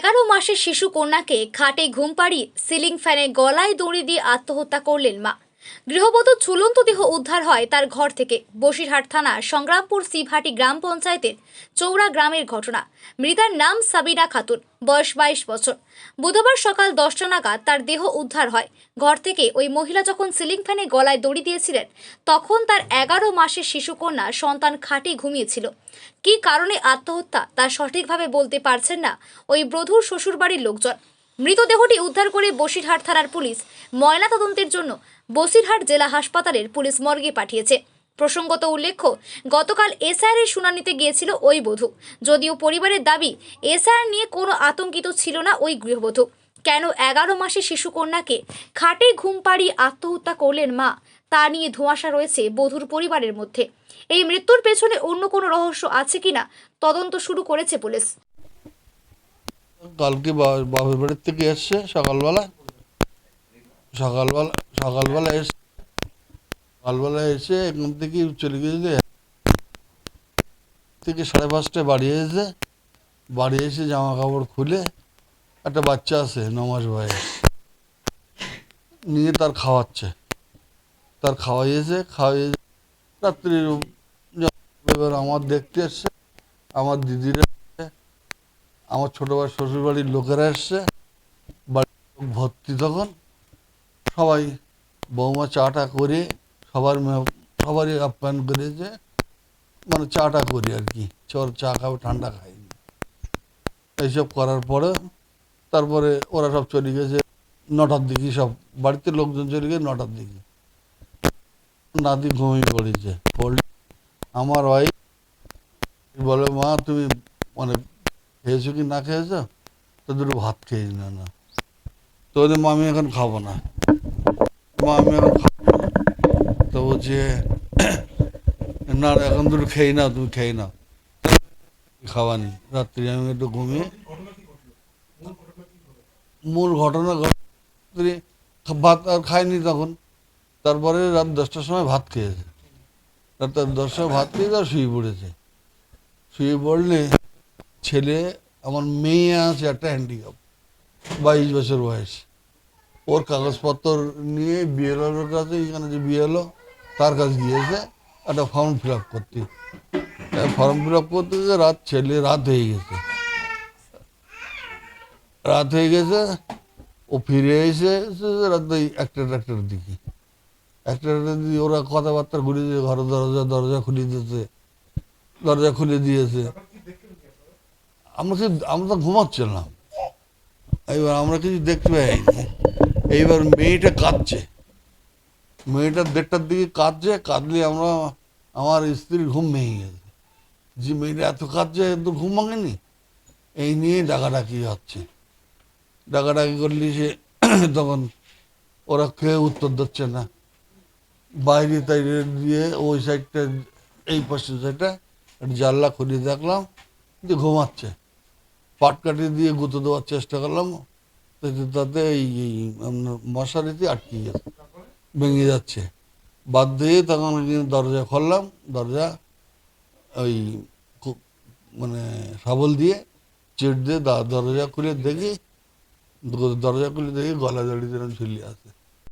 11 মাসের শিশু কন্যাকে খাটে ঘুম পাড়িয়ে সিলিং ফ্যানে গলায় দড়ি দিয়ে আত্মহত্যা করলেন মা। গৃহবধূর ঝুলন্ত দেহ উদ্ধার হয় তার ঘর থেকে। বসিরহাট থানা সংগ্রামপুর শিবহাটি গ্রাম পঞ্চায়েতের চৌড়া গ্রামের ঘটনা। মৃতার নাম সাবিনা খাতুন, বয়স 22 বছর। বুধবার সকাল 10টা নাগাদ তার দেহ উদ্ধার হয় ঘর থেকে। ওই মহিলা যখন সিলিং ফ্যানে গলায় দড়ি দিয়েছিলেন তখন তার 11 মাসের শিশু কন্যা সন্তান খাটে ঘুমিয়েছিল। কী কারণে আত্মহত্যা তা সঠিকভাবে বলতে পারছেন না ওই বধূর শ্বশুরবাড়ির লোকজন। মৃতদেহটি উদ্ধার করে বসিরহাট থানার পুলিশ ময়নাতদন্তের জন্য বসিরহাট জেলা হাসপাতালের পুলিশ মর্গে পাঠিয়েছে। প্রসঙ্গত উল্লেখ্য, গতকাল এসআইআর শুনানিতে গিয়েছিল ওই বধূ। যদিও পরিবারের দাবি এসআইআর নিয়ে কোনো আতঙ্কিত ছিল না ওই গৃহবধূ। কেন 11 মাসের শিশু কন্যাকে খাটে ঘুম পাড়িয়ে আত্মহত্যা করলেন মা, তা নিয়ে ধোঁয়াশা রয়েছে বধূর পরিবারের মধ্যে। এই মৃত্যুর পেছনে অন্য কোনো রহস্য আছে কিনা তদন্ত শুরু করেছে পুলিশ। কালকে বাপের বাড়ির থেকে এসছে সকালবেলা এসে এখান থেকে চলে গিয়েছে থেকে 5:30টায় বাড়ি এসে জামা কাপড় খুলে একটা বাচ্চা আছে 9 মাস বয়স নিয়ে তার খাওয়াইয়ে রাত্রি। এবার আমার দেখতে এসছে, আমার দিদিরা, আমার ছোট ভাই শ্বশুর বাড়ির লোকেরা এসছে, বাড়ির লোক ভর্তি। তখন সবাই বৌমা চাটা করে সবারই আপ্যায়ন করেছে, মানে চাটা করি আর কি, চা খাবে, ঠান্ডা খাইনি। এইসব করার পরে তারপরে ওরা সব চলে গেছে 9টার দিকে, সব বাড়িতে লোকজন চলে গেছে 9টার দিকে। নাতি ঘুমিয়ে পড়েছে। আমার ওয়াইফ বলে, মা তুমি মানে খেয়েছো কি না খেয়েছো, তো দুটো ভাত খেয়েছি। না তো মা আমি এখন খাবো না, তো বলছে না এখন দুটো খেয়ে নাও, তুমি খেয়ে নাও, খাওয়ানি। রাত্রি আমি একটু ঘুমিয়ে, মূল ঘটনা রাত্রি ভাত আর খাইনি তখন। তারপরে রাত 10টার সময় ভাত খেয়েছে, রাত 10টার সময় ভাত খেয়ে তার শুয়ে পড়লে ছেলে, আমার মেয়ে আছে একটা হ্যান্ডিক্যাপ, 22 বছর বয়স। ওর কাগজপত্র নিয়ে বিএলওর কাছে, এখানে যে বিএলও তার কাছে গিয়েছে একটা ফর্ম ফিল আপ করতে। রাত হয়ে গেছে। ও ফিরে এসে রাত 1টার দিকে ওরা কথাবার্তা ঘুরে দিয়ে ঘরের দরজা খুলে দিয়েছে। আমরা তো ঘুমাচ্ছিলাম, এইবার আমরা কিছু দেখতে পাইনি। এইবার মেয়েটা 1:30টার দিকে কাঁদলে আমার স্ত্রীর ঘুম ভেঙে গেছে, যে মেয়েটা এত কাঁদছে, এত ঘুম ভাঙেনি। এই নিয়ে ডাকাডাকি করলে সে তখন ওরা কেউ উত্তর দিচ্ছে না। বাইরে দিয়ে ওই সাইডটা, এই পাশের সাইডটা জানলা খুলে দেখলাম যে ঘুমাচ্ছে। পাটকাঠি দিয়ে গুঁতো দেওয়ার চেষ্টা করলাম, তাতে এই মশারিতে আটকে গেছে, ভেঙে যাচ্ছে। বাধ্য হয়ে তখন দরজা খুললাম, ওই মানে শাবল দিয়ে চিট দিয়ে দরজা খুলে দেখি গলা জড়িয়ে ঝুলিয়ে আছে।